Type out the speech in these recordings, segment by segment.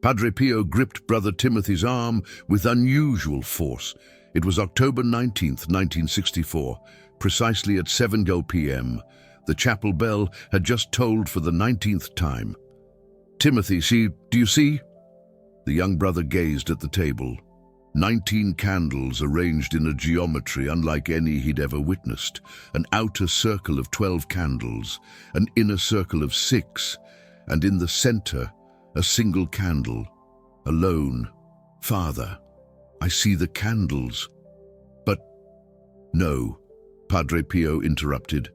Padre Pio gripped Brother Timothy's arm with unusual force. It was October 19th, 1964, precisely at 7 p.m. The chapel bell had just tolled for the 19th time. "Timothy, do you see?" The young brother gazed at the table. 19 candles arranged in a geometry unlike any he'd ever witnessed. An outer circle of 12 candles, an inner circle of 6, and in the center, a single candle, alone. "Father, I see the candles." "But..." "No," Padre Pio interrupted,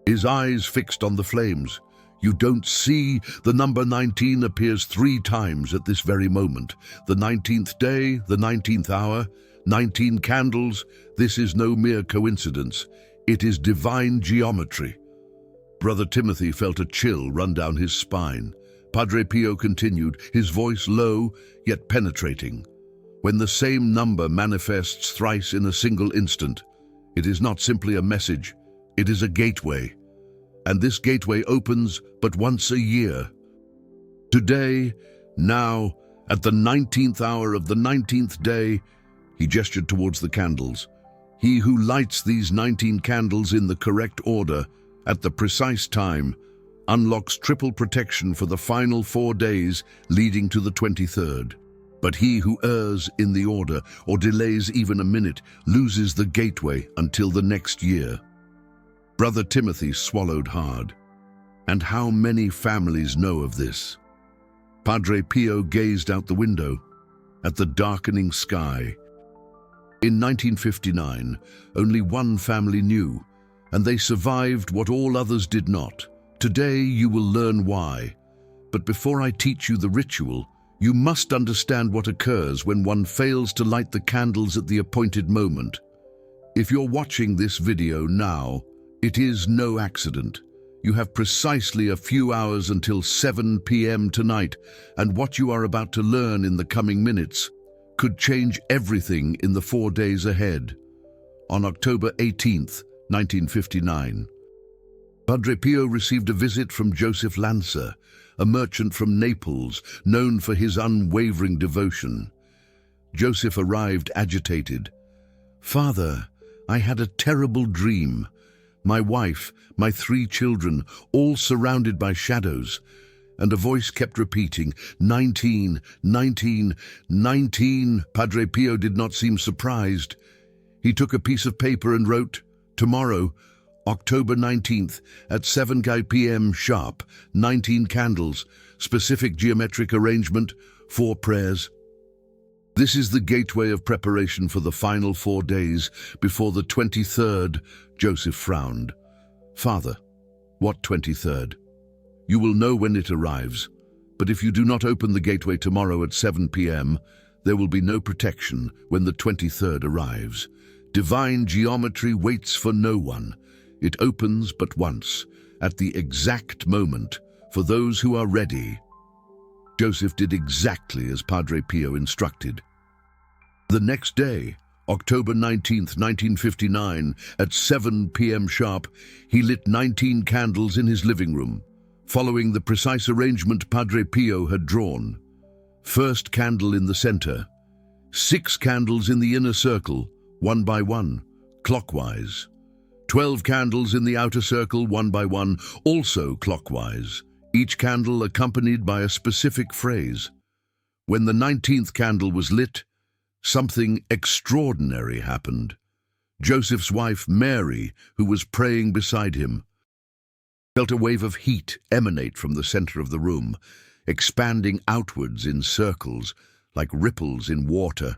his eyes fixed on the flames. "You don't see? The number 19 appears 3 times at this very moment. The 19th day, the 19th hour, 19 candles. This is no mere coincidence. It is divine geometry." Brother Timothy felt a chill run down his spine. Padre Pio continued, his voice low yet penetrating. "When the same number manifests thrice in a single instant, it is not simply a message, it is a gateway. And this gateway opens but once a year. Today, now, at the 19th hour of the 19th day," he gestured towards the candles, "he who lights these 19 candles in the correct order, at the precise time, unlocks triple protection for the final 4 days leading to the 23rd. But he who errs in the order or delays even a minute loses the gateway until the next year." Brother Timothy swallowed hard. And how many families know of this? Padre Pio gazed out the window, at the darkening sky. In 1959, only one family knew, and they survived what all others did not. Today you will learn why. But before I teach you the ritual, you must understand what occurs when one fails to light the candles at the appointed moment. If you're watching this video now, it is no accident. You have precisely a few hours until 7 p.m. tonight, and what you are about to learn in the coming minutes could change everything in the 4 days ahead. On October 18th, 1959, Padre Pio received a visit from Joseph Lanza, a merchant from Naples, known for his unwavering devotion. Joseph arrived agitated. "Father, I had a terrible dream. My wife, my 3 children, all surrounded by shadows." And a voice kept repeating, 19, 19, 19. Padre Pio did not seem surprised. He took a piece of paper and wrote, "Tomorrow, October 19th, at 7 p.m. sharp, 19 candles, specific geometric arrangement, 4 prayers." This is the gateway of preparation for the final 4 days before the 23rd. Joseph frowned. "Father, what 23rd? You will know when it arrives, but if you do not open the gateway tomorrow at 7 p.m., there will be no protection when the 23rd arrives. Divine geometry waits for no one. It opens but once, at the exact moment, for those who are ready." Joseph did exactly as Padre Pio instructed. The next day, October 19th, 1959, at 7 p.m. sharp, he lit 19 candles in his living room, following the precise arrangement Padre Pio had drawn. First candle in the center, 6 candles in the inner circle, 1 by 1, clockwise. 12 candles in the outer circle, 1 by 1, also clockwise, each candle accompanied by a specific phrase. When the 19th candle was lit, something extraordinary happened. Joseph's wife, Mary, who was praying beside him, felt a wave of heat emanate from the center of the room, expanding outwards in circles like ripples in water.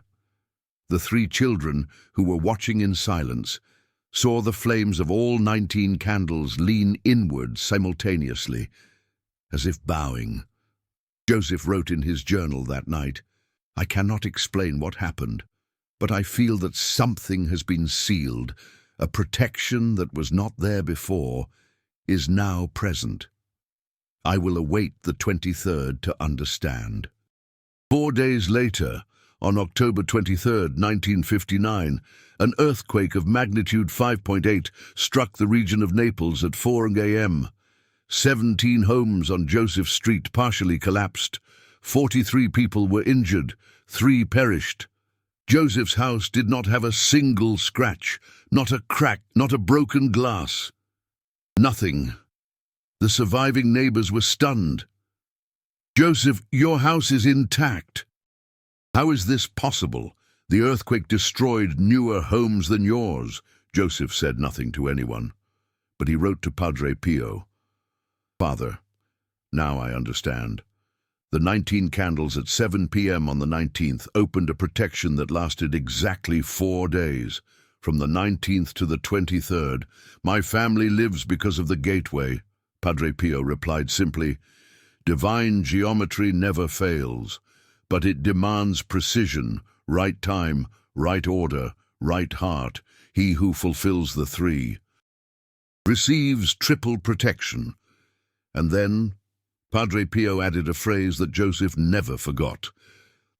The 3 children, who were watching in silence, saw the flames of all 19 candles lean inward simultaneously, as if bowing. Joseph wrote in his journal that night, "I cannot explain what happened, but I feel that something has been sealed. A protection that was not there before is now present. I will await the 23rd to understand." 4 days later, on October 23rd, 1959, an earthquake of magnitude 5.8 struck the region of Naples at 4 a.m. 17 homes on Joseph Street partially collapsed. 43 people were injured, 3 perished. Joseph's house did not have a single scratch, not a crack, not a broken glass. Nothing. The surviving neighbors were stunned. "Joseph, your house is intact." "How is this possible? The earthquake destroyed newer homes than yours." Joseph said nothing to anyone, but he wrote to Padre Pio. "Father, now I understand. The 19 candles at 7 p.m. on the 19th opened a protection that lasted exactly 4 days. From the 19th to the 23rd, my family lives because of the gateway." Padre Pio replied simply, "Divine geometry never fails, but it demands precision, right time, right order, right heart. He who fulfills the 3 receives triple protection." And then Padre Pio added a phrase that Joseph never forgot.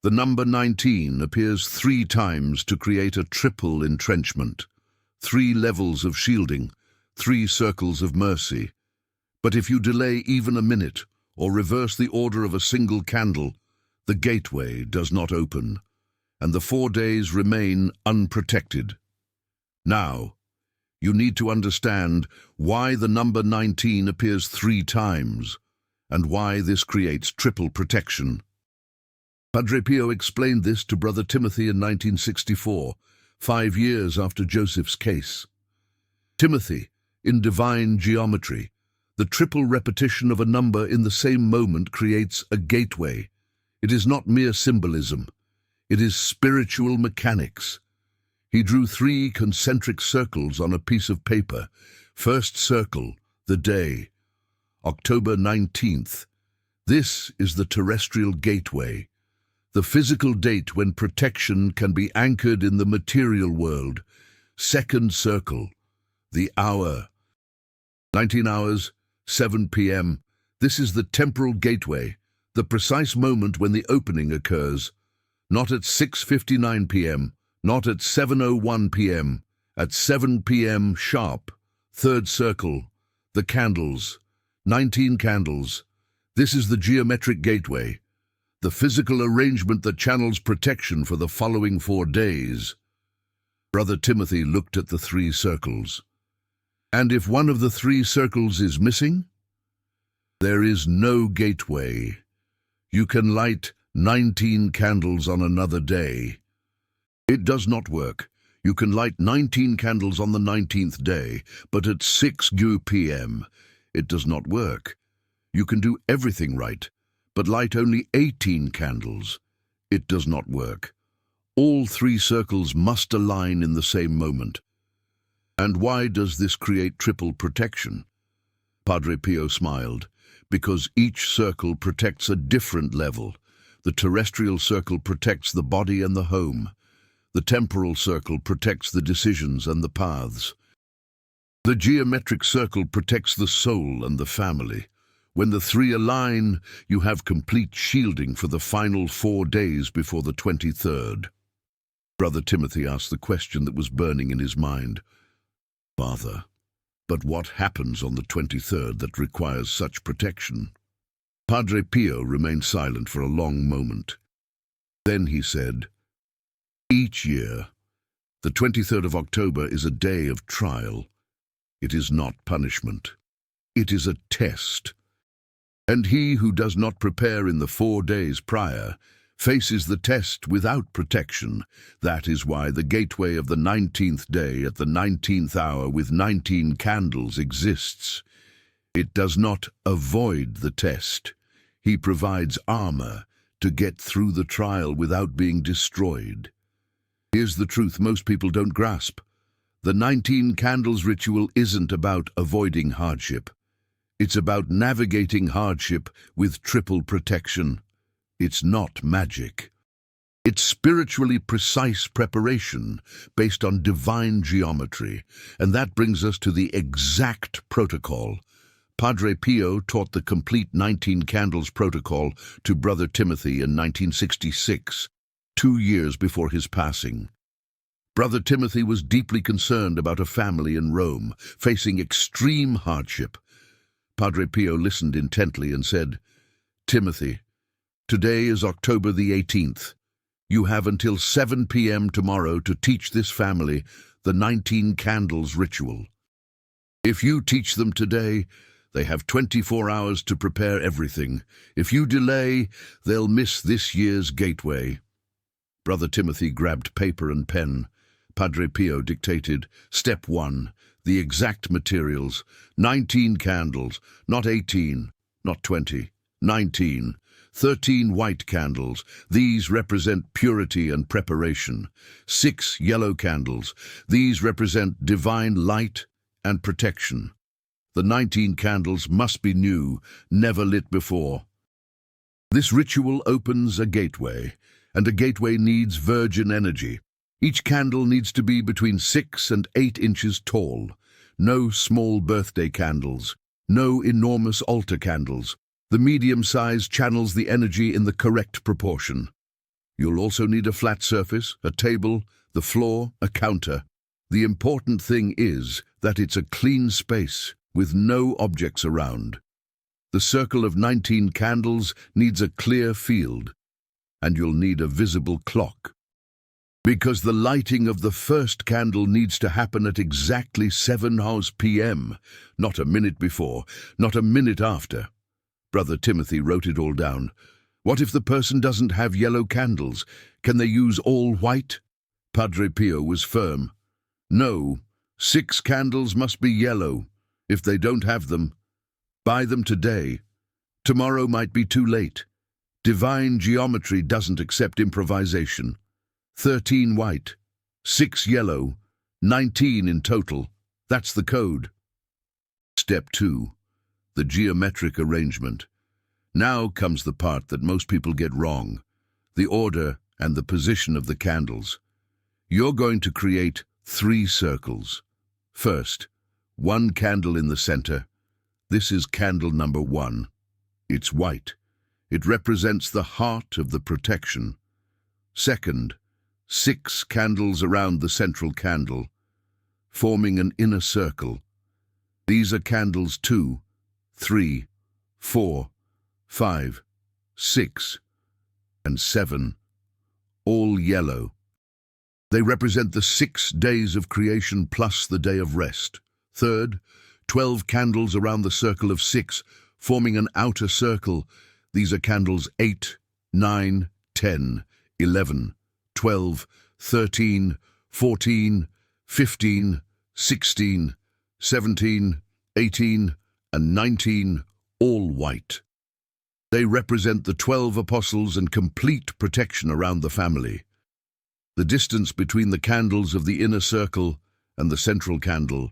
The number 19 appears 3 times to create a triple entrenchment, 3 levels of shielding, 3 circles of mercy. But if you delay even a minute or reverse the order of a single candle, the gateway does not open, and the 4 days remain unprotected. Now, you need to understand why the number 19 appears 3 times, and why this creates triple protection. Padre Pio explained this to Brother Timothy in 1964, 5 years after Joseph's case. "Timothy, in divine geometry, the triple repetition of a number in the same moment creates a gateway. It is not mere symbolism. It is spiritual mechanics." He drew 3 concentric circles on a piece of paper. First circle, the day, October 19th. This is the terrestrial gateway, the physical date when protection can be anchored in the material world. Second circle, the hour, 19 hours, 7 p.m. This is the temporal gateway, the precise moment when the opening occurs. Not at 6:59 p.m., not at 7:01 p.m., at 7 p.m. sharp. Third circle, the candles, 19 candles. This is the geometric gateway, the physical arrangement that channels protection for the following 4 days. Brother Timothy looked at the 3 circles. "And if one of the 3 circles is missing? There is no gateway. You can light 19 candles on another day. It does not work. You can light 19 candles on the 19th day, but at 6 p.m. It does not work. You can do everything right, but light only 18 candles. It does not work. All 3 circles must align in the same moment." "And why does this create triple protection?" Padre Pio smiled. "Because each circle protects a different level. The terrestrial circle protects the body and the home. The temporal circle protects the decisions and the paths. The geometric circle protects the soul and the family. When the 3 align, you have complete shielding for the final 4 days before the 23rd. Brother Timothy asked the question that was burning in his mind. "Father, but what happens on the 23rd that requires such protection?" Padre Pio remained silent for a long moment. Then he said, "Each year, the 23rd of October is a day of trial. It is not punishment. It is a test. And he who does not prepare in the 4 days prior faces the test without protection. That is why the gateway of the 19th day at the 19th hour with 19 candles exists. It does not avoid the test. He provides armor to get through the trial without being destroyed. Here's the truth most people don't grasp. The 19 candles ritual isn't about avoiding hardship. It's about navigating hardship with triple protection. It's not magic. It's spiritually precise preparation based on divine geometry, and that brings us to the exact protocol. Padre Pio taught the complete 19 candles protocol to Brother Timothy in 1966, 2 years before his passing. Brother Timothy was deeply concerned about a family in Rome facing extreme hardship. Padre Pio listened intently and said, "Timothy, Today is October the 18th. You have until 7 p.m. tomorrow to teach this family the 19 candles ritual. If you teach them today, they have 24 hours to prepare everything. If you delay, they'll miss this year's gateway. Brother Timothy grabbed paper and pen. Padre Pio dictated, Step 1, the exact materials. 19 candles, not 18, not 20, 19. 13 white candles. These represent purity and preparation. 6 yellow candles. These represent divine light and protection. The 19 candles must be new, never lit before. This ritual opens a gateway, and a gateway needs virgin energy. Each candle needs to be between 6 and 8 inches tall. No small birthday candles. No enormous altar candles. The medium size channels the energy in the correct proportion. You'll also need a flat surface, a table, the floor, a counter. The important thing is that it's a clean space with no objects around. The circle of 19 candles needs a clear field, and you'll need a visible clock. Because the lighting of the first candle needs to happen at exactly 7 p.m., not a minute before, not a minute after. Brother Timothy wrote it all down. What if the person doesn't have yellow candles? Can they use all white? Padre Pio was firm. No, 6 candles must be yellow. If they don't have them, buy them today. Tomorrow might be too late. Divine geometry doesn't accept improvisation. 13 white, 6 yellow, 19 in total. That's the code. Step 2. The geometric arrangement. Now comes the part that most people get wrong, the order and the position of the candles. You're going to create 3 circles. First, 1 candle in the center. This is candle number 1. It's white. It represents the heart of the protection. Second, 6 candles around the central candle, forming an inner circle. These are candles 2, 3, 4, 5, 6, and 7, all yellow. They represent the 6 days of creation plus the day of rest. Third, 12 candles around the circle of 6, forming an outer circle. These are candles 8, 9, 10, 11, 12, 13, 14, 15, 16, 17, 18, and 19, all white. They represent the 12 apostles and complete protection around the family. The distance between the candles of the inner circle and the central candle,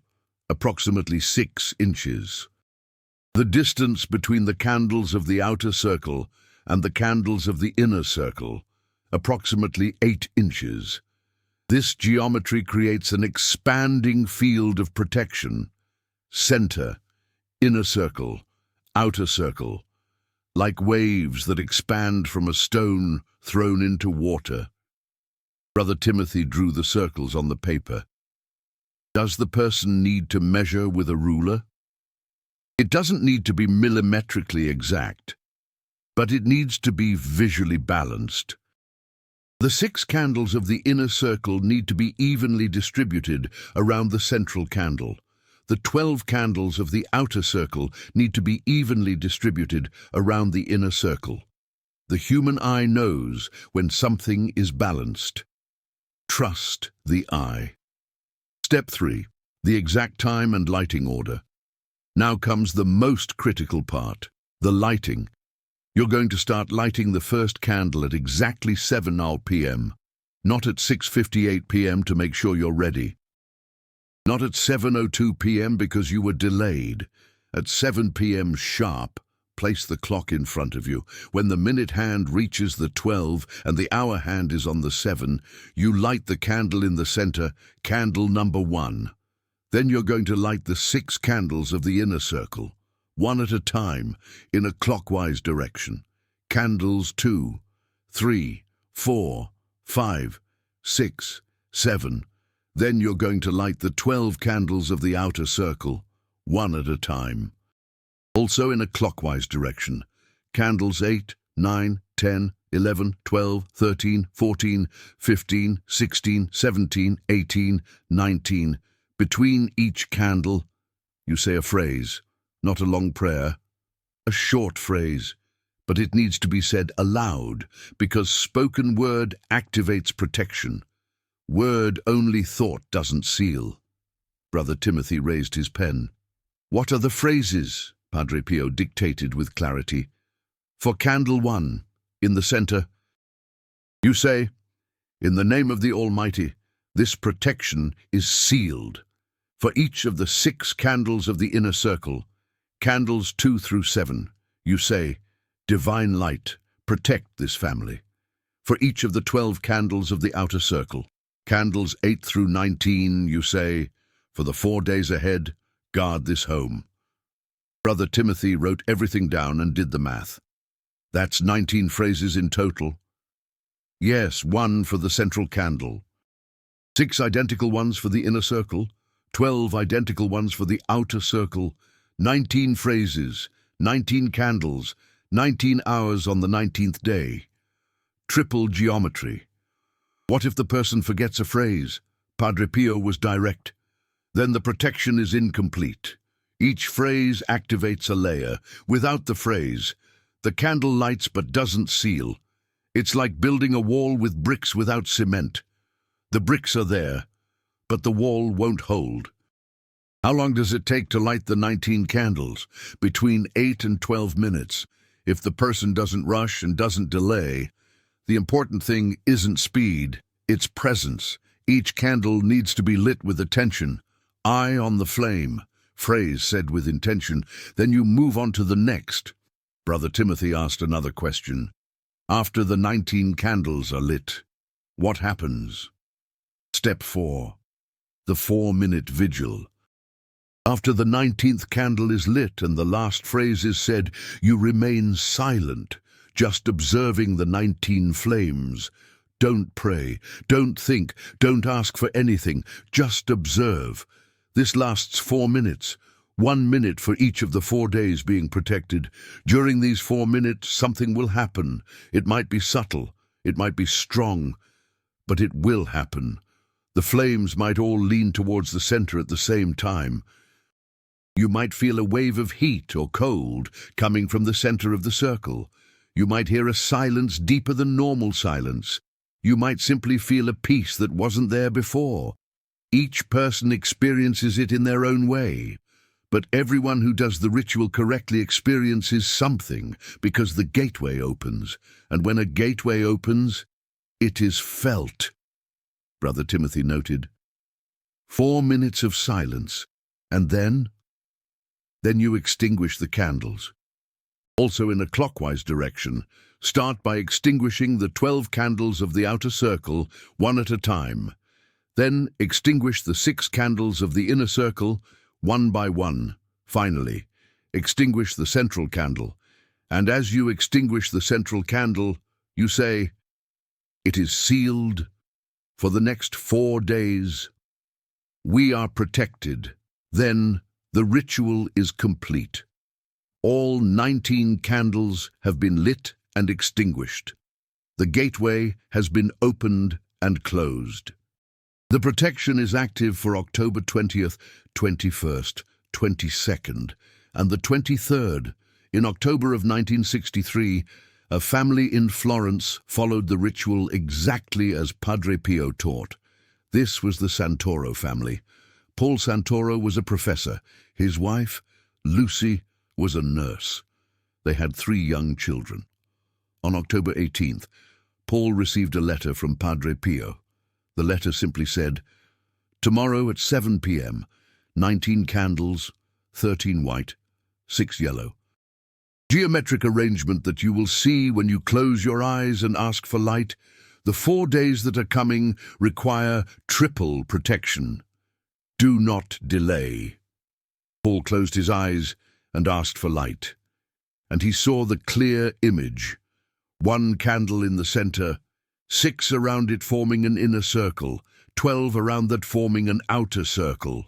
approximately 6 inches. The distance between the candles of the outer circle and the candles of the inner circle, approximately 8 inches. This geometry creates an expanding field of protection. Center, inner circle, outer circle, like waves that expand from a stone thrown into water. Brother Timothy drew the circles on the paper. Does the person need to measure with a ruler? It doesn't need to be millimetrically exact, but it needs to be visually balanced. The 6 candles of the inner circle need to be evenly distributed around the central candle. The 12 candles of the outer circle need to be evenly distributed around the inner circle. The human eye knows when something is balanced. Trust the eye. Step 3. The exact time and lighting order. Now comes the most critical part, the lighting. You're going to start lighting the first candle at exactly 7 p.m., not at 6:58 p.m. to make sure you're ready. Not at 7:02 p.m. because you were delayed. At 7 p.m. sharp, place the clock in front of you. When the minute hand reaches the 12 and the hour hand is on the 7, you light the candle in the center, candle number 1. Then you're going to light the 6 candles of the inner circle, one at a time, in a clockwise direction. Candles 2, 3, 4, 5, 6, 7. Then you're going to light the 12 candles of the outer circle, one at a time. Also in a clockwise direction. Candles 8, 9, 10, 11, 12, 13, 14, 15, 16, 17, 18, 19. Between each candle, you say a phrase, not a long prayer, a short phrase, but it needs to be said aloud because spoken word activates protection. Word-only thought doesn't seal. Brother Timothy raised his pen. What are the phrases? Padre Pio dictated with clarity. For candle 1, in the center, you say, in the name of the Almighty, this protection is sealed. For each of the 6 candles of the inner circle, candles 2 through 7, you say, divine light, protect this family. For each of the 12 candles of the outer circle, candles 8 through 19, you say, for the 4 days ahead, guard this home. Brother Timothy wrote everything down and did the math. That's 19 phrases in total. Yes, 1 for the central candle. 6 identical ones for the inner circle, 12 identical ones for the outer circle, 19 phrases, 19 candles, 19 hours on the 19th day. Triple geometry. What if the person forgets a phrase? Padre Pio was direct. Then the protection is incomplete. Each phrase activates a layer. Without the phrase, the candle lights but doesn't seal. It's like building a wall with bricks without cement. The bricks are there, but the wall won't hold. How long does it take to light the 19 candles? Between 8 and 12 minutes. If the person doesn't rush and doesn't delay, the important thing isn't speed, it's presence. Each candle needs to be lit with attention. Eye on the flame. Phrase said with intention. Then you move on to the next. Brother Timothy asked another question. After the 19 candles are lit, what happens? Step 4. The 4-minute vigil. After the 19th candle is lit and the last phrase is said, you remain silent, just observing the 19 flames. Don't pray, don't think, don't ask for anything, just observe. This lasts 4 minutes, 1 minute for each of the 4 days being protected. During these 4 minutes, something will happen. It might be subtle, it might be strong, but it will happen. The flames might all lean towards the center at the same time. You might feel a wave of heat or cold coming from the center of the circle. You might hear a silence deeper than normal silence. You might simply feel a peace that wasn't there before. Each person experiences it in their own way. But everyone who does the ritual correctly experiences something because the gateway opens. And when a gateway opens, it is felt. Brother Timothy noted. 4 minutes of silence, and then you extinguish the candles. Also in a clockwise direction, start by extinguishing the 12 candles of the outer circle, one at a time. Then extinguish the 6 candles of the inner circle, one by one. Finally, extinguish the central candle. And as you extinguish the central candle, you say, it is sealed for the next 4 days. We are protected. Then the ritual is complete. All 19 candles have been lit and extinguished. The gateway has been opened and closed. The protection is active for October 20th, 21st, 22nd, and the 23rd. In October of 1963, a family in Florence followed the ritual exactly as Padre Pio taught. This was the Santoro family. Paul Santoro was a professor. His wife, Lucy, was a nurse. They had 3 young children. On October 18th, Paul received a letter from Padre Pio. The letter simply said, tomorrow at 7 p.m., 19 candles, 13 white, 6 yellow. Geometric arrangement that you will see when you close your eyes and ask for light. The 4 days that are coming require triple protection. Do not delay. Paul closed his eyes and asked for light, and he saw the clear image. 1 candle in the center, 6 around it forming an inner circle, 12 around that forming an outer circle.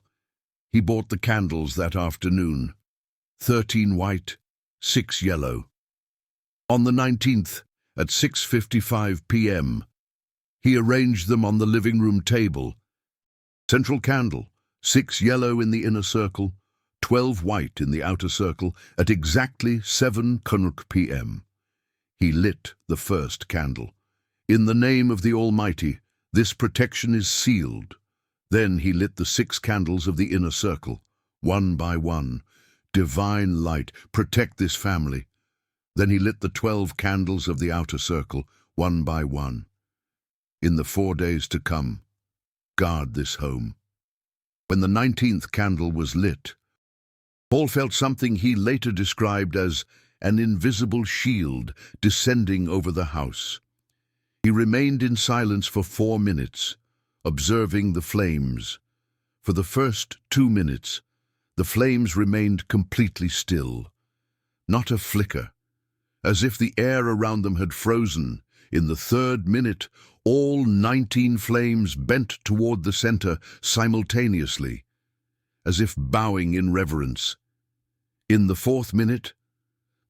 He bought the candles that afternoon. 13 white, 6 yellow. On the 19th, at 6:55 p.m. He arranged them on the living room table. Central candle, 6 yellow in the inner circle, 12 white in the outer circle, at exactly 7 p.m. He lit the first candle. In the name of the Almighty, this protection is sealed. Then he lit the 6 candles of the inner circle, one by one. Divine light, protect this family. Then he lit the 12 candles of the outer circle, one by one. In the 4 days to come, guard this home. When the 19th candle was lit, Paul felt something he later described as an invisible shield descending over the house. He remained in silence for 4 minutes, observing the flames. For the first 2 minutes, the flames remained completely still. Not a flicker, as if the air around them had frozen. In the 3rd minute, all 19 flames bent toward the center simultaneously, as if bowing in reverence. In the 4th minute,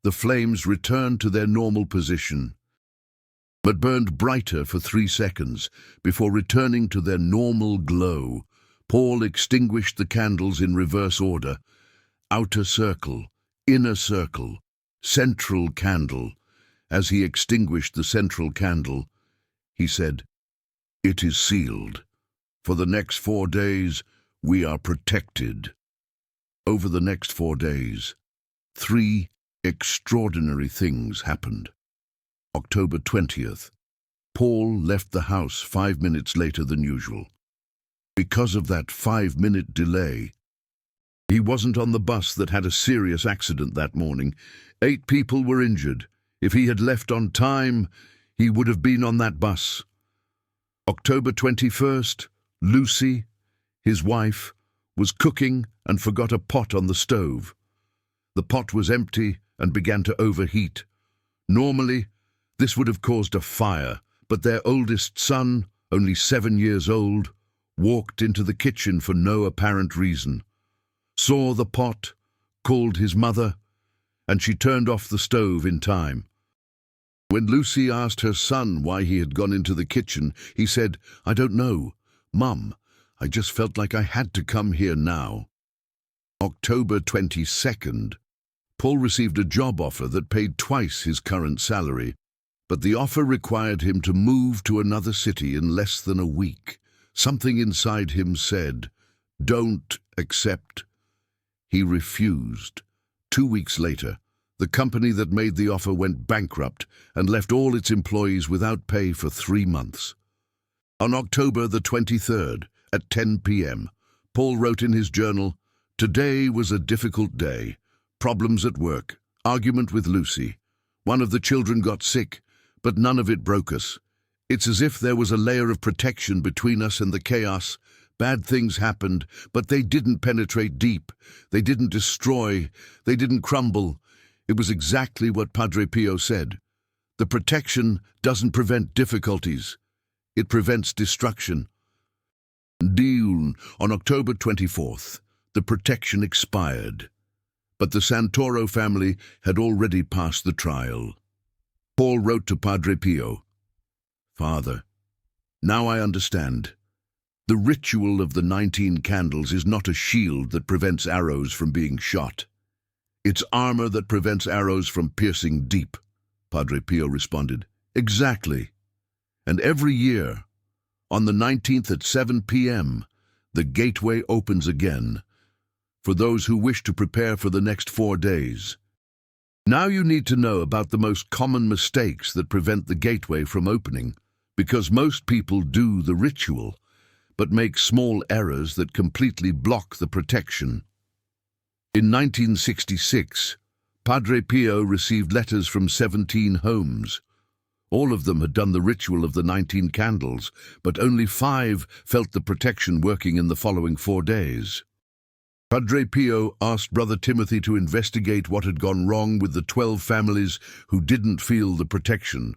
the flames returned to their normal position, but burned brighter for 3 seconds before returning to their normal glow. Paul extinguished the candles in reverse order: outer circle, inner circle, central candle. As he extinguished the central candle, he said, "It is sealed. For the next 4 days, we are protected." Over the next 4 days, 3 extraordinary things happened. October 20th, Paul left the house 5 minutes later than usual. Because of that 5-minute delay, he wasn't on the bus that had a serious accident that morning. 8 people were injured. If he had left on time, he would have been on that bus. October 21st, Lucy, his wife, was cooking and forgot a pot on the stove. The pot was empty and began to overheat. Normally, this would have caused a fire, but their oldest son, only 7 years old, walked into the kitchen for no apparent reason, saw the pot, called his mother, and she turned off the stove in time. When Lucy asked her son why he had gone into the kitchen, he said, "I don't know, Mum. I just felt like I had to come here now." October 22nd, Paul received a job offer that paid twice his current salary, but the offer required him to move to another city in less than a week. Something inside him said, "Don't accept." He refused. 2 weeks later, the company that made the offer went bankrupt and left all its employees without pay for 3 months. On October the 23rd, at 10 p.m., Paul wrote in his journal, "Today was a difficult day. Problems at work, argument with Lucy. One of the children got sick, but none of it broke us. It's as if there was a layer of protection between us and the chaos. Bad things happened, but they didn't penetrate deep. They didn't destroy. They didn't crumble. It was exactly what Padre Pio said. The protection doesn't prevent difficulties. It prevents destruction." On October 24th, the protection expired, but the Santoro family had already passed the trial. Paul wrote to Padre Pio, "Father, now I understand. The ritual of the 19 candles is not a shield that prevents arrows from being shot. It's armor that prevents arrows from piercing deep." Padre Pio responded, "Exactly. And every year, on the 19th at 7 p.m., the gateway opens again for those who wish to prepare for the next 4 days. Now you need to know about the most common mistakes that prevent the gateway from opening, because most people do the ritual, but make small errors that completely block the protection. In 1966, Padre Pio received letters from 17 homes. All of them had done the ritual of the 19 candles, but only 5 felt the protection working in the following 4 days. Padre Pio asked Brother Timothy to investigate what had gone wrong with the 12 families who didn't feel the protection.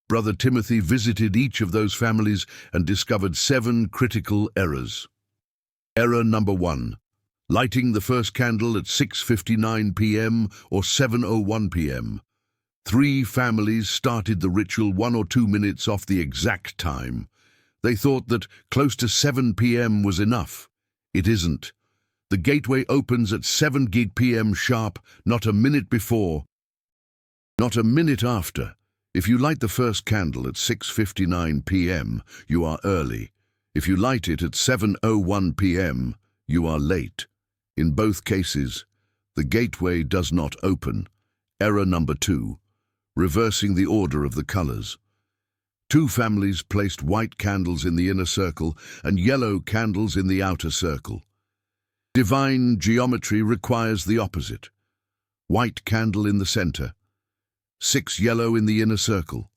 Brother Timothy visited each of those families and discovered 7 critical errors. Error number 1. Lighting the first candle at 6:59 p.m. or 7:01 p.m. 3 families started the ritual 1 or 2 minutes off the exact time. They thought that close to 7 p.m. was enough. It isn't. The gateway opens at 7 p.m. sharp, not a minute before, not a minute after. If you light the first candle at 6:59 p.m., you are early. If you light it at 7:01 p.m., you are late. In both cases, the gateway does not open. Error number 2. Reversing the order of the colors. 2 families placed white candles in the inner circle and yellow candles in the outer circle. Divine geometry requires the opposite. White candle in the center, 6 yellow in the inner circle,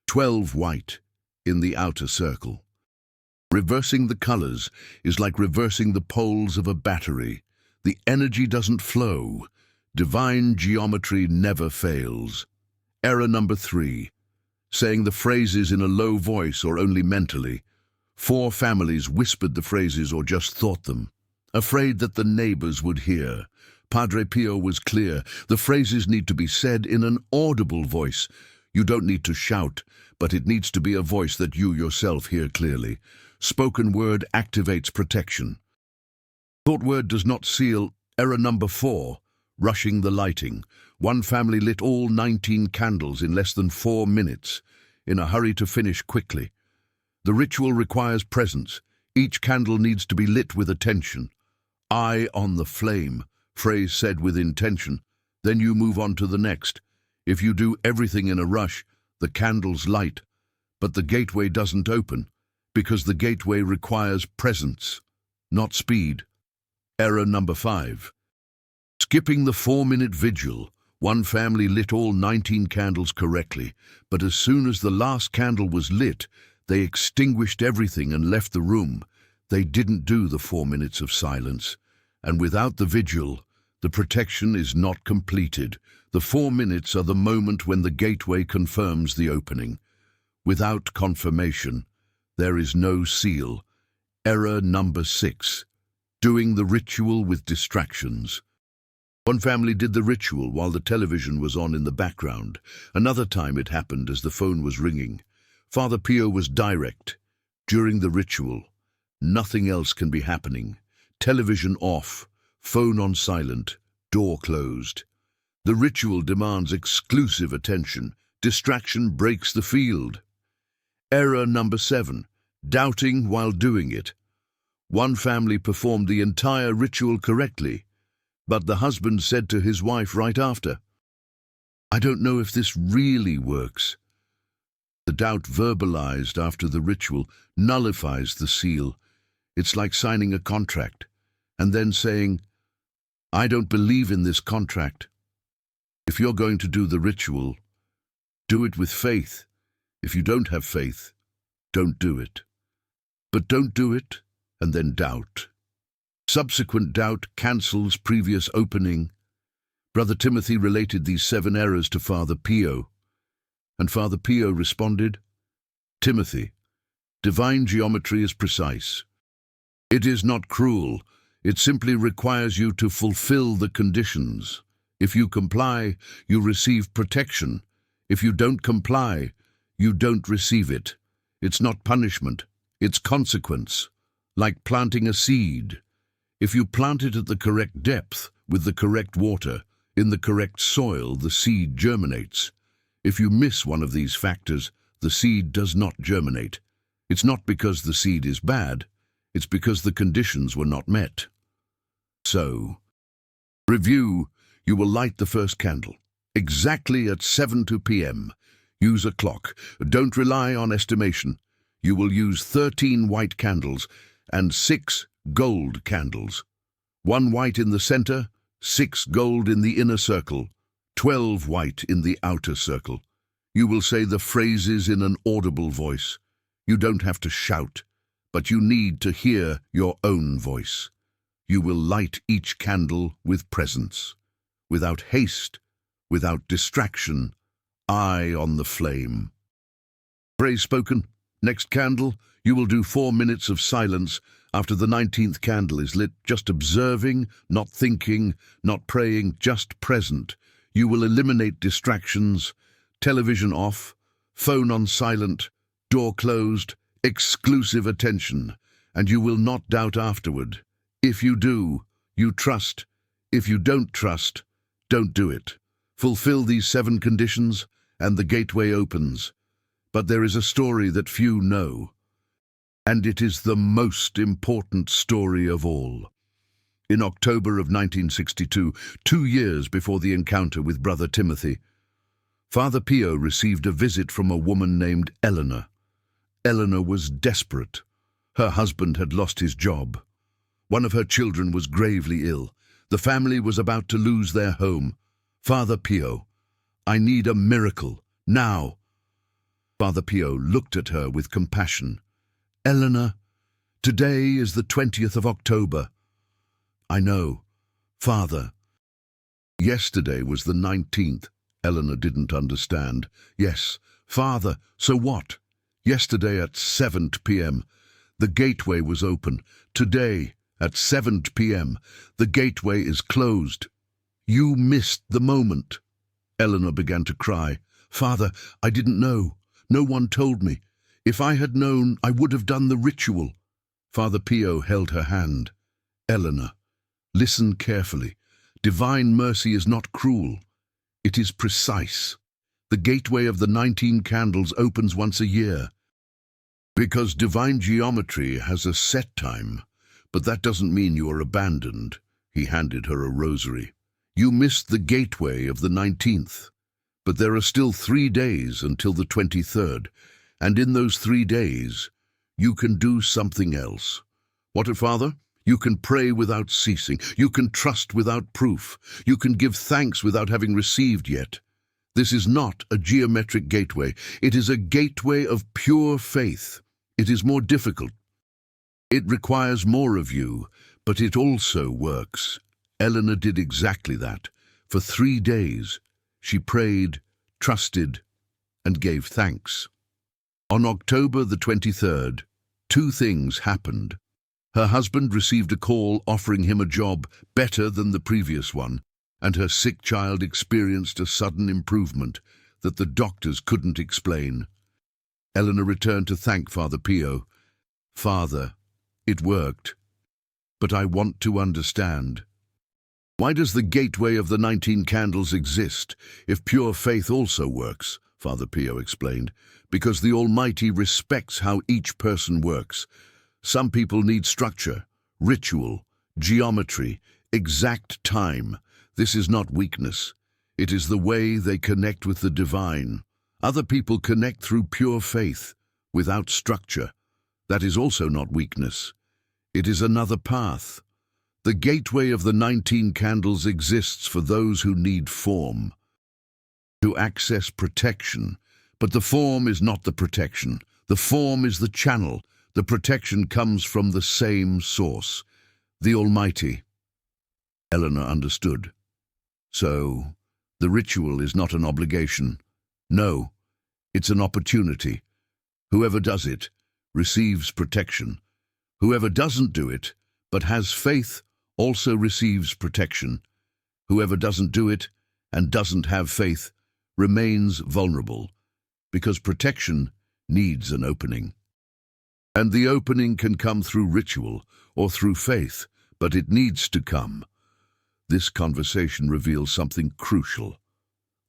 12 white in the outer circle. Reversing the colors is like reversing the poles of a battery. The energy doesn't flow. Divine geometry never fails. Error number 3. Saying the phrases in a low voice or only mentally. 4 families whispered the phrases or just thought them, afraid that the neighbors would hear. Padre Pio was clear. The phrases need to be said in an audible voice. You don't need to shout, but it needs to be a voice that you yourself hear clearly. Spoken word activates protection. Thought word does not seal. Error number 4. Rushing the lighting. 1 family lit all 19 candles in less than 4 minutes, in a hurry to finish quickly. The ritual requires presence. Each candle needs to be lit with attention. Eye on the flame, phrase said with intention. Then you move on to the next. If you do everything in a rush, the candles light, but the gateway doesn't open, because the gateway requires presence, not speed. Error number 5. Skipping the 4-minute vigil. 1 family lit all 19 candles correctly, but as soon as the last candle was lit, they extinguished everything and left the room. They didn't do the 4 minutes of silence, and without the vigil, the protection is not completed. The 4 minutes are the moment when the gateway confirms the opening. Without confirmation, there is no seal. Error number 6. Doing the ritual with distractions. 1 family did the ritual while the television was on in the background. Another time it happened as the phone was ringing. Father Pio was direct. During the ritual, nothing else can be happening. Television off, phone on silent, door closed. The ritual demands exclusive attention. Distraction breaks the field. Error number 7. Doubting while doing it. 1 family performed the entire ritual correctly, but the husband said to his wife right after, "I don't know if this really works." The doubt verbalized after the ritual nullifies the seal. It's like signing a contract and then saying, "I don't believe in this contract." If you're going to do the ritual, do it with faith. If you don't have faith, don't do it. But don't do it and then doubt. Subsequent doubt cancels previous opening. Brother Timothy related these 7 errors to Father Pio, and Father Pio responded, "Timothy, divine geometry is precise. It is not cruel. It simply requires you to fulfill the conditions. If you comply, you receive protection. If you don't comply, you don't receive it. It's not punishment, it's consequence, like planting a seed. If you plant it at the correct depth, with the correct water, in the correct soil, the seed germinates. If you miss one of these factors, the seed does not germinate. It's not because the seed is bad, it's because the conditions were not met. So, review, you will light the first candle, exactly at 7:02 p.m. Use a clock. Don't rely on estimation. You will use 13 white candles and 6 gold candles. 1 white in the center, 6 gold in the inner circle, 12 white in the outer circle. You will say the phrases in an audible voice. You don't have to shout, but you need to hear your own voice. You will light each candle with presence, without haste, without distraction, eye on the flame. Phrase spoken. Next candle, you will do 4 minutes of silence after the 19th candle is lit, just observing, not thinking, not praying, just present. You will eliminate distractions, television off, phone on silent, door closed, exclusive attention, and you will not doubt afterward. If you do, you trust. If you don't trust, don't do it. Fulfill these 7 conditions, and the gateway opens. But there is a story that few know, and it is the most important story of all. In October of 1962, 2 years before the encounter with Brother Timothy, Father Pio received a visit from a woman named Eleanor. Eleanor was desperate. Her husband had lost his job. One of her children was gravely ill. The family was about to lose their home. Father Pio, I need a miracle, now. Father Pio looked at her with compassion. Eleanor, today is the 20th of October. I know, Father. Yesterday was the 19th. Eleanor didn't understand. Yes, Father, so what? Yesterday at 7 p.m. the gateway was open. Today at 7 p.m. the gateway is closed. You missed the moment. Eleanor began to cry. Father, I didn't know. No one told me. If I had known, I would have done the ritual. Father Pio held her hand. Eleanor, listen carefully. Divine mercy is not cruel. It is precise. The gateway of the 19 candles opens once a year. Because divine geometry has a set time, but that doesn't mean you are abandoned. He handed her a rosary. You missed the gateway of the 19th, but there are still 3 days until the 23rd, and in those 3 days, you can do something else. What, Father? You can pray without ceasing. You can trust without proof. You can give thanks without having received yet. This is not a geometric gateway. It is a gateway of pure faith. It is more difficult. It requires more of you, but it also works. Eleanor did exactly that. For 3 days, she prayed, trusted, and gave thanks. On October the 23rd, 2 things happened. Her husband received a call offering him a job better than the previous one, and her sick child experienced a sudden improvement that the doctors couldn't explain. Eleanor returned to thank Father Pio. Father, it worked, but I want to understand. Why does the gateway of the 19 candles exist if pure faith also works? Father Pio explained. Because the Almighty respects how each person works. Some people need structure, ritual, geometry, exact time. This is not weakness. It is the way they connect with the divine. Other people connect through pure faith, without structure. That is also not weakness. It is another path. The gateway of the 19 candles exists for those who need form, to access protection. But the form is not the protection. The form is the channel. The protection comes from the same source, the Almighty. Eleanor understood. So, the ritual is not an obligation. No, it's an opportunity. Whoever does it receives protection. Whoever doesn't do it, but has faith, also receives protection. Whoever doesn't do it and doesn't have faith remains vulnerable, because protection needs an opening. And the opening can come through ritual or through faith, but it needs to come. This conversation reveals something crucial.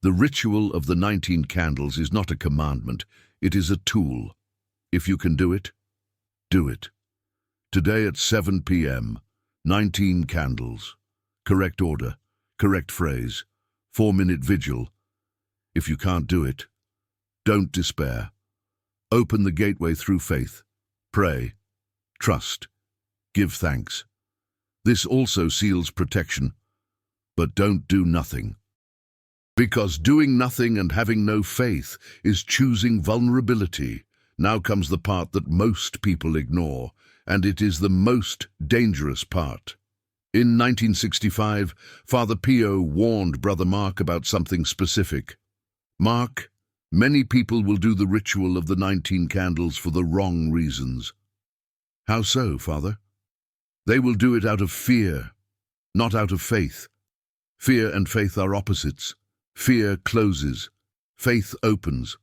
The ritual of the 19 candles is not a commandment, it is a tool. If you can do it, do it. Today at 7 p.m., 19 candles. Correct order, correct phrase, 4-minute vigil. If you can't do it, don't despair. Open the gateway through faith. Pray, trust, give thanks. This also seals protection, but don't do nothing. Because doing nothing and having no faith is choosing vulnerability. Now comes the part that most people ignore, and it is the most dangerous part. In 1965, Father Pio warned Brother Mark about something specific. Mark, many people will do the ritual of the 19 candles for the wrong reasons. How so, Father? They will do it out of fear, not out of faith. Fear and faith are opposites. Fear closes. Faith opens.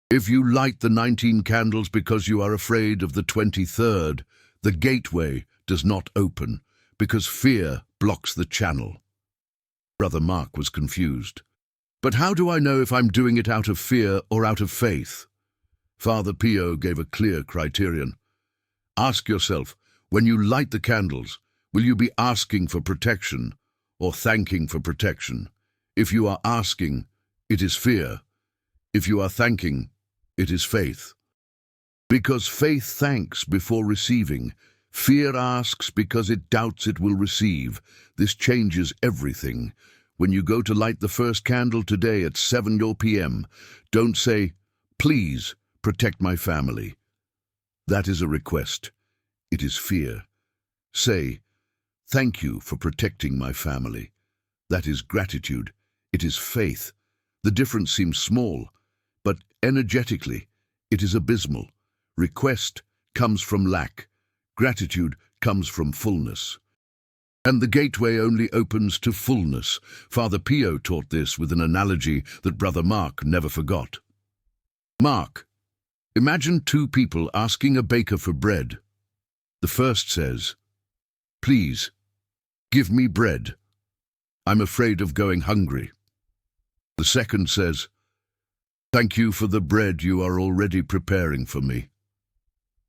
If you light the 19 candles because you are afraid of the 23rd, the gateway does not open because fear blocks the channel. Brother Mark was confused. But how do I know if I'm doing it out of fear or out of faith? Father Pio gave a clear criterion. Ask yourself, when you light the candles, will you be asking for protection or thanking for protection? If you are asking, it is fear. If you are thanking, it is faith. Because faith thanks before receiving. Fear asks because it doubts it will receive. This changes everything. When you go to light the first candle today at 7 p.m., don't say, "Please protect my family." That is a request. It is fear. Say, "Thank you for protecting my family." That is gratitude. It is faith. The difference seems small, but energetically, it is abysmal. Request comes from lack. Gratitude comes from fullness. And the gateway only opens to fullness. Father Pio taught this with an analogy that Brother Mark never forgot. Mark, imagine two people asking a baker for bread. The first says, "Please, give me bread. I'm afraid of going hungry." The second says, "Thank you for the bread you are already preparing for me."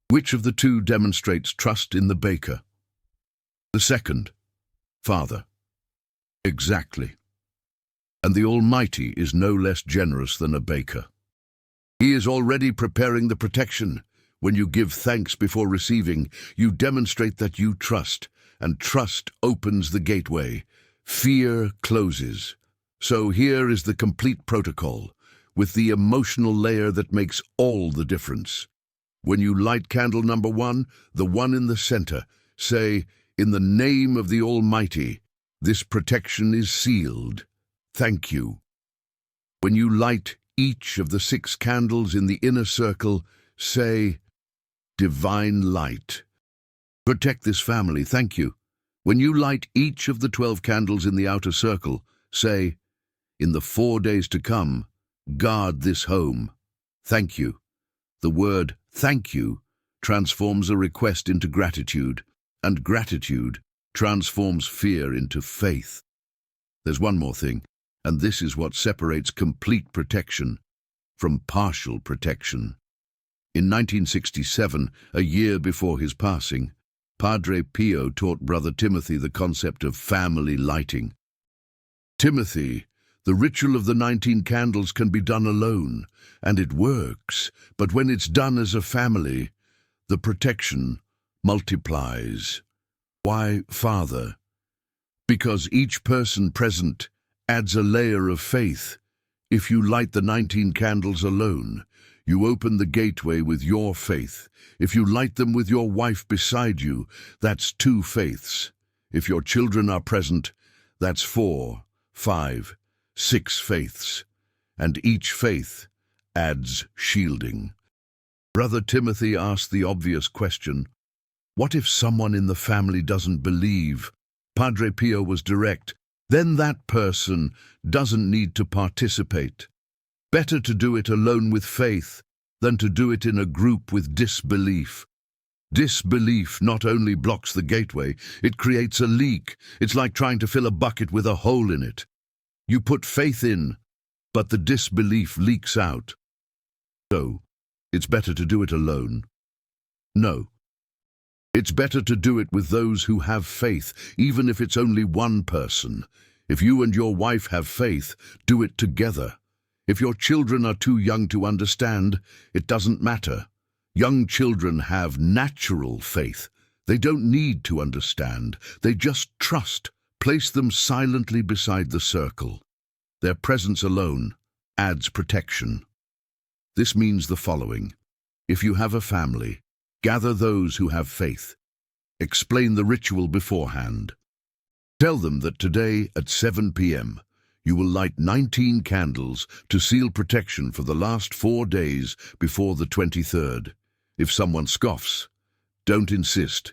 Which of the two demonstrates trust in the baker? The second. Father. Exactly. And the Almighty is no less generous than a baker. He is already preparing the protection. When you give thanks before receiving, you demonstrate that you trust, and trust opens the gateway. Fear closes. So here is the complete protocol, with the emotional layer that makes all the difference. When you light candle number 1, the one in the center, say, "In the name of the Almighty, this protection is sealed. Thank you." When you light each of the 6 candles in the inner circle, say, "Divine light. Protect this family, thank you." When you light each of the 12 candles in the outer circle, say, "In the 4 days to come, guard this home. Thank you." The word "thank you" transforms a request into gratitude, and gratitude transforms fear into faith. There's one more thing, and this is what separates complete protection from partial protection. In 1967, a year before his passing, Padre Pio taught Brother Timothy the concept of family lighting. "Timothy, the ritual of the 19 candles can be done alone, and it works, but when it's done as a family, the protection multiplies." Why, Father? Because each person present adds a layer of faith. If you light the 19 candles alone, you open the gateway with your faith. If you light them with your wife beside you, that's 2 faiths. If your children are present, that's 4, 5, 6 faiths. And each faith adds shielding. Brother Timothy asked the obvious question, what if someone in the family doesn't believe? Padre Pio was direct. Then that person doesn't need to participate. Better to do it alone with faith than to do it in a group with disbelief. Disbelief not only blocks the gateway, it creates a leak. It's like trying to fill a bucket with a hole in it. You put faith in, but the disbelief leaks out. So, it's better to do it alone? No. It's better to do it with those who have faith, even if it's only one person. If you and your wife have faith, do it together. If your children are too young to understand, it doesn't matter. Young children have natural faith. They don't need to understand. They just trust. Place them silently beside the circle. Their presence alone adds protection. This means the following. If you have a family, gather those who have faith. Explain the ritual beforehand. Tell them that today at 7 p.m., you will light 19 candles to seal protection for the last 4 days before the 23rd. If someone scoffs, don't insist.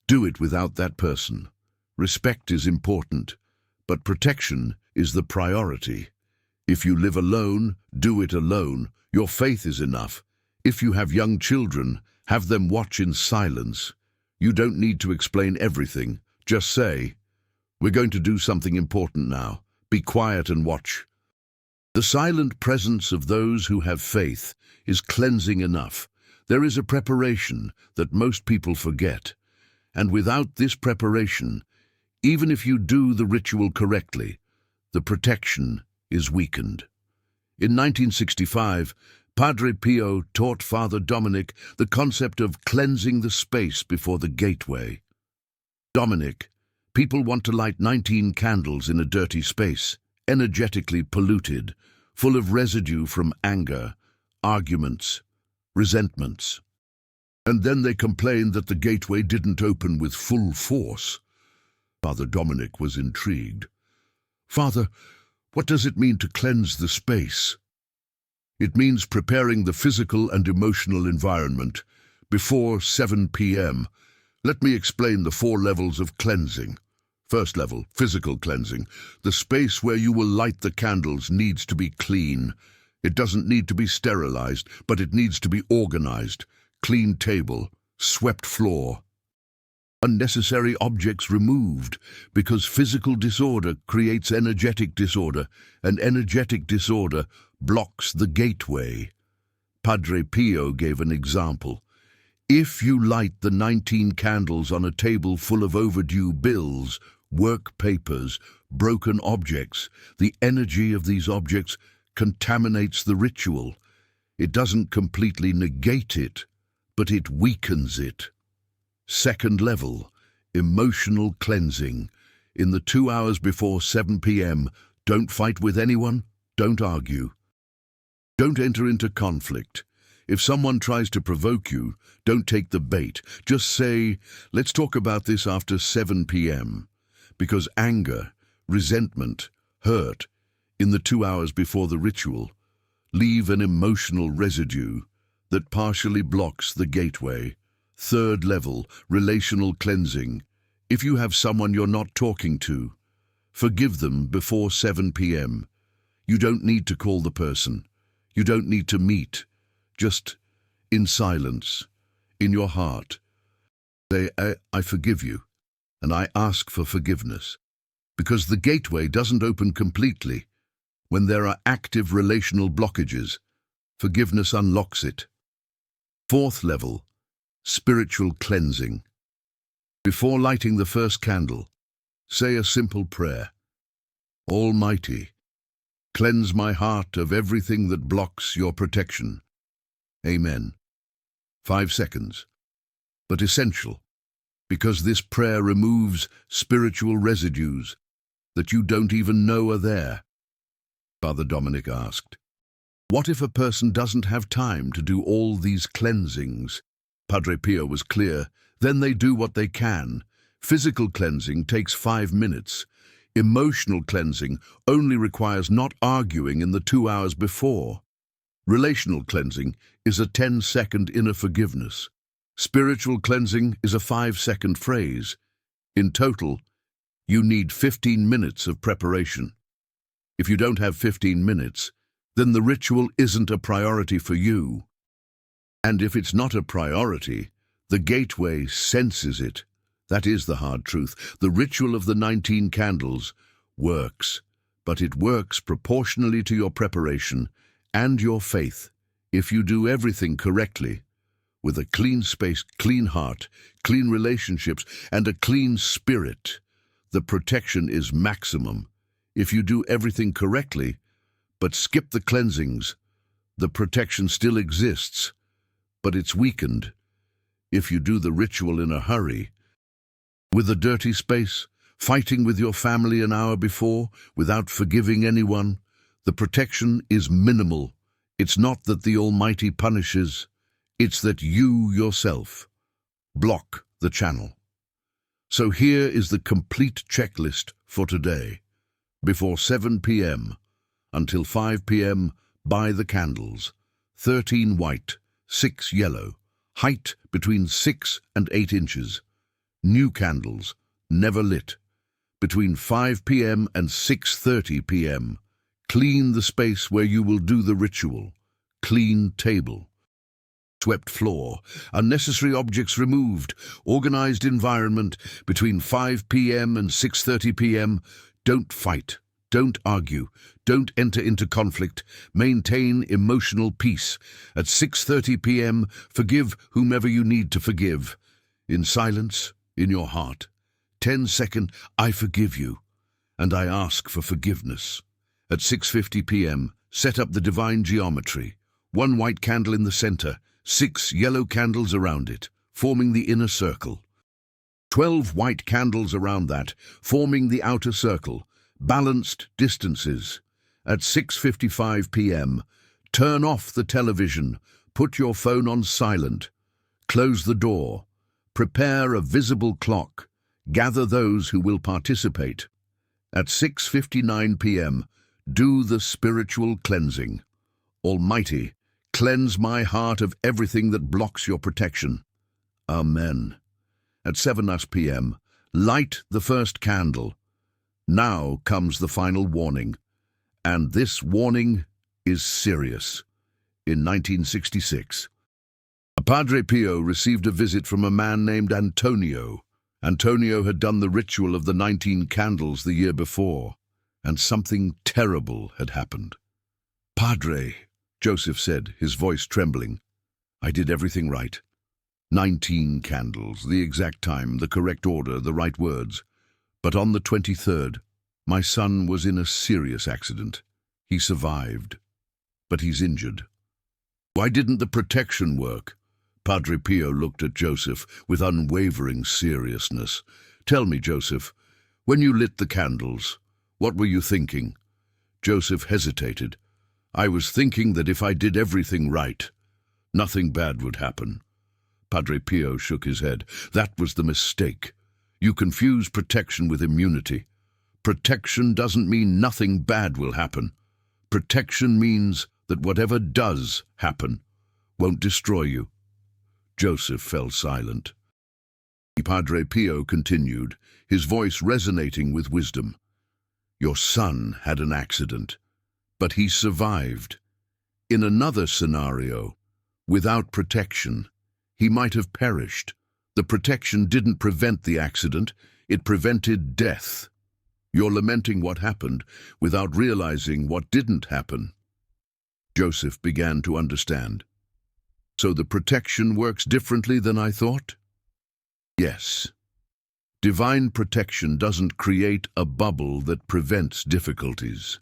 Do it without that person. Respect is important, but protection is the priority. If you live alone, do it alone. Your faith is enough. If you have young children, have them watch in silence. You don't need to explain everything. Just say, "We're going to do something important now. Be quiet and watch." The silent presence of those who have faith is cleansing enough. There is a preparation that most people forget. And without this preparation, even if you do the ritual correctly, the protection is weakened. In 1965, Padre Pio taught Father Dominic the concept of cleansing the space before the gateway. Dominic, people want to light 19 candles in a dirty space, energetically polluted, full of residue from anger, arguments, resentments. And then they complained that the gateway didn't open with full force. Father Dominic was intrigued. "Father, what does it mean to cleanse the space?" "It means preparing the physical and emotional environment before 7 p.m. Let me explain the 4 levels of cleansing. First level, physical cleansing. The space where you will light the candles needs to be clean. It doesn't need to be sterilized, but it needs to be organized. Clean table, swept floor. Unnecessary objects removed, because physical disorder creates energetic disorder, and energetic disorder blocks the gateway. Padre Pio gave an example. If you light the 19 candles on a table full of overdue bills, work papers, broken objects, the energy of these objects contaminates the ritual. It doesn't completely negate it, but it weakens it. Second level, emotional cleansing. In the 2 hours before 7 p.m., don't fight with anyone, don't argue. Don't enter into conflict. If someone tries to provoke you, don't take the bait. Just say, "Let's talk about this after 7 p.m. Because anger, resentment, hurt, in the 2 hours before the ritual, leave an emotional residue that partially blocks the gateway. Third level, relational cleansing. If you have someone you're not talking to, forgive them before 7 p.m. You don't need to call the person. You don't need to meet. Just in silence, in your heart. Say, I forgive you, and I ask for forgiveness. Because the gateway doesn't open completely. When there are active relational blockages, forgiveness unlocks it. Fourth level, spiritual cleansing. Before lighting the first candle, say a simple prayer. Almighty, cleanse my heart of everything that blocks your protection. Amen. 5 seconds. But essential, because this prayer removes spiritual residues that you don't even know are there. Father Dominic asked, "What if a person doesn't have time to do all these cleansings?" Padre Pio was clear. Then they do what they can. Physical cleansing takes 5 minutes. Emotional cleansing only requires not arguing in the 2 hours before. Relational cleansing is a 10-second inner forgiveness. Spiritual cleansing is a 5-second phrase. In total, you need 15 minutes of preparation. If you don't have 15 minutes, then the ritual isn't a priority for you. And if it's not a priority, the gateway senses it. That is the hard truth. The ritual of the 19 candles works, but it works proportionally to your preparation and your faith. If you do everything correctly, with a clean space, clean heart, clean relationships, and a clean spirit, the protection is maximum. If you do everything correctly, but skip the cleansings, the protection still exists, but it's weakened. If you do the ritual in a hurry, with a dirty space, fighting with your family an hour before, without forgiving anyone, the protection is minimal. It's not that the Almighty punishes, it's that you yourself block the channel. So here is the complete checklist for today. Before 7 p.m. until 5 p.m., buy the candles. 13 white, 6 yellow, height between 6 and 8 inches. New candles, never lit. Between 5 p.m. and 6:30 p.m., Clean the space where you will do the ritual. Clean table. Swept floor, unnecessary objects removed, organized environment between 5 p.m. and 6:30 p.m. Don't fight, don't argue, don't enter into conflict, maintain emotional peace. At 6:30 p.m., forgive whomever you need to forgive. In silence, in your heart. 10-second, I forgive you, and I ask for forgiveness. At 6:50 p.m., set up the divine geometry. 1 white candle in the center, 6 yellow candles around it, forming the inner circle. 12 white candles around that, forming the outer circle. Balanced distances. At 6:55 p.m., turn off the television. Put your phone on silent. Close the door. Prepare a visible clock. Gather those who will participate. At 6:59 p.m., do the spiritual cleansing. Almighty, cleanse my heart of everything that blocks your protection. Amen. At 7 p.m., light the first candle. Now comes the final warning. And this warning is serious. In 1966, Padre Pio received a visit from a man named Antonio. Antonio had done the ritual of the 19 candles the year before, and something terrible had happened. Padre, Joseph said, his voice trembling, I did everything right. 19 candles, the exact time, the correct order, the right words. But on the 23rd, my son was in a serious accident. He survived, but he's injured. Why didn't the protection work? Padre Pio looked at Joseph with unwavering seriousness. Tell me, Joseph, when you lit the candles, what were you thinking? Joseph hesitated. I was thinking that if I did everything right, nothing bad would happen. Padre Pio shook his head. That was the mistake. You confuse protection with immunity. Protection doesn't mean nothing bad will happen. Protection means that whatever does happen won't destroy you. Joseph fell silent. Padre Pio continued, his voice resonating with wisdom. Your son had an accident, but he survived. In another scenario, without protection, he might have perished. The protection didn't prevent the accident, it prevented death. You're lamenting what happened without realizing what didn't happen. Joseph began to understand. So the protection works differently than I thought? Yes. Divine protection doesn't create a bubble that prevents difficulties.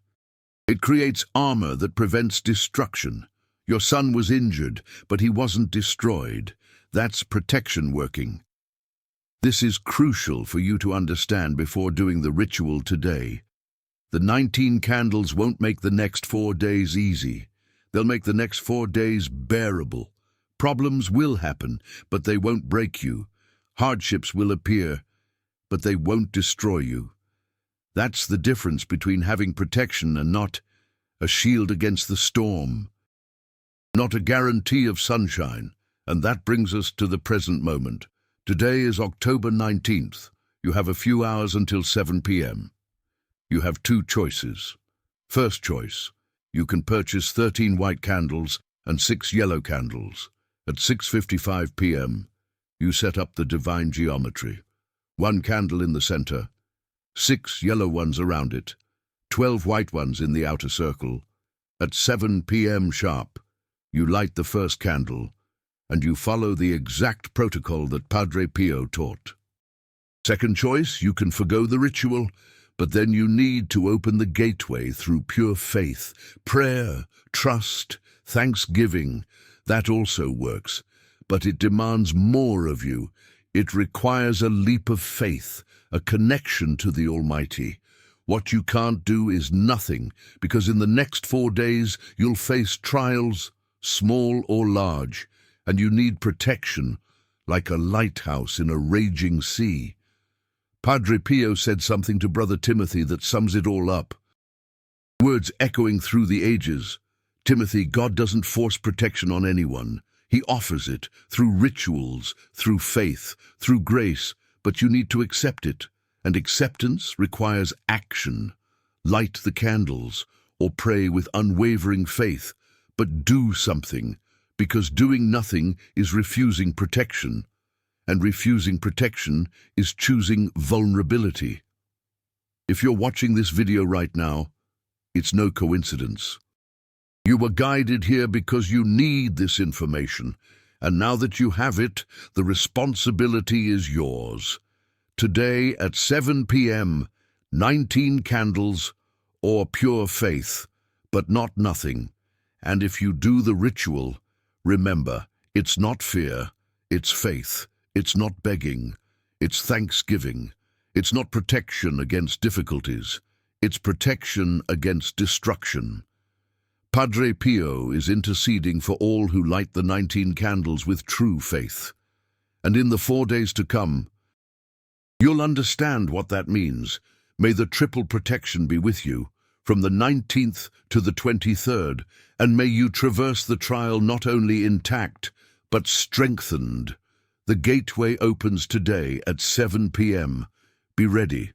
It creates armor that prevents destruction. Your son was injured, but he wasn't destroyed. That's protection working. This is crucial for you to understand before doing the ritual today. The 19 candles won't make the next 4 days easy. They'll make the next 4 days bearable. Problems will happen, but they won't break you. Hardships will appear, but they won't destroy you. That's the difference between having protection and not, a shield against the storm. Not a guarantee of sunshine, and that brings us to the present moment. Today is October 19th. You have a few hours until 7 p.m. You have 2 choices. First choice, you can purchase 13 white candles and 6 yellow candles. At 6:55 p.m., you set up the divine geometry. 1 candle in the center, 6 yellow ones around it, 12 white ones in the outer circle. At 7 p.m. sharp, you light the first candle, and you follow the exact protocol that Padre Pio taught. Second choice, you can forgo the ritual, but then you need to open the gateway through pure faith, prayer, trust, thanksgiving. That also works, but it demands more of you. It requires a leap of faith, a connection to the Almighty. What you can't do is nothing, because in the next 4 days you'll face trials, small or large, and you need protection, like a lighthouse in a raging sea. Padre Pio said something to Brother Timothy that sums it all up. Words echoing through the ages. Timothy, God doesn't force protection on anyone. He offers it through rituals, through faith, through grace, but you need to accept it. And acceptance requires action. Light the candles, or pray with unwavering faith, but do something, because doing nothing is refusing protection, and refusing protection is choosing vulnerability. If you're watching this video right now, it's no coincidence. You were guided here because you need this information, and now that you have it, the responsibility is yours. Today at 7 p.m., 19 candles, or pure faith, but not nothing. And if you do the ritual, remember, it's not fear, it's faith. It's not begging, it's thanksgiving. It's not protection against difficulties, it's protection against destruction. Padre Pio is interceding for all who light the 19 candles with true faith. And in the 4 days to come, you'll understand what that means. May the triple protection be with you, from the 19th to the 23rd, and may you traverse the trial not only intact, but strengthened. The gateway opens today at 7 p.m. Be ready.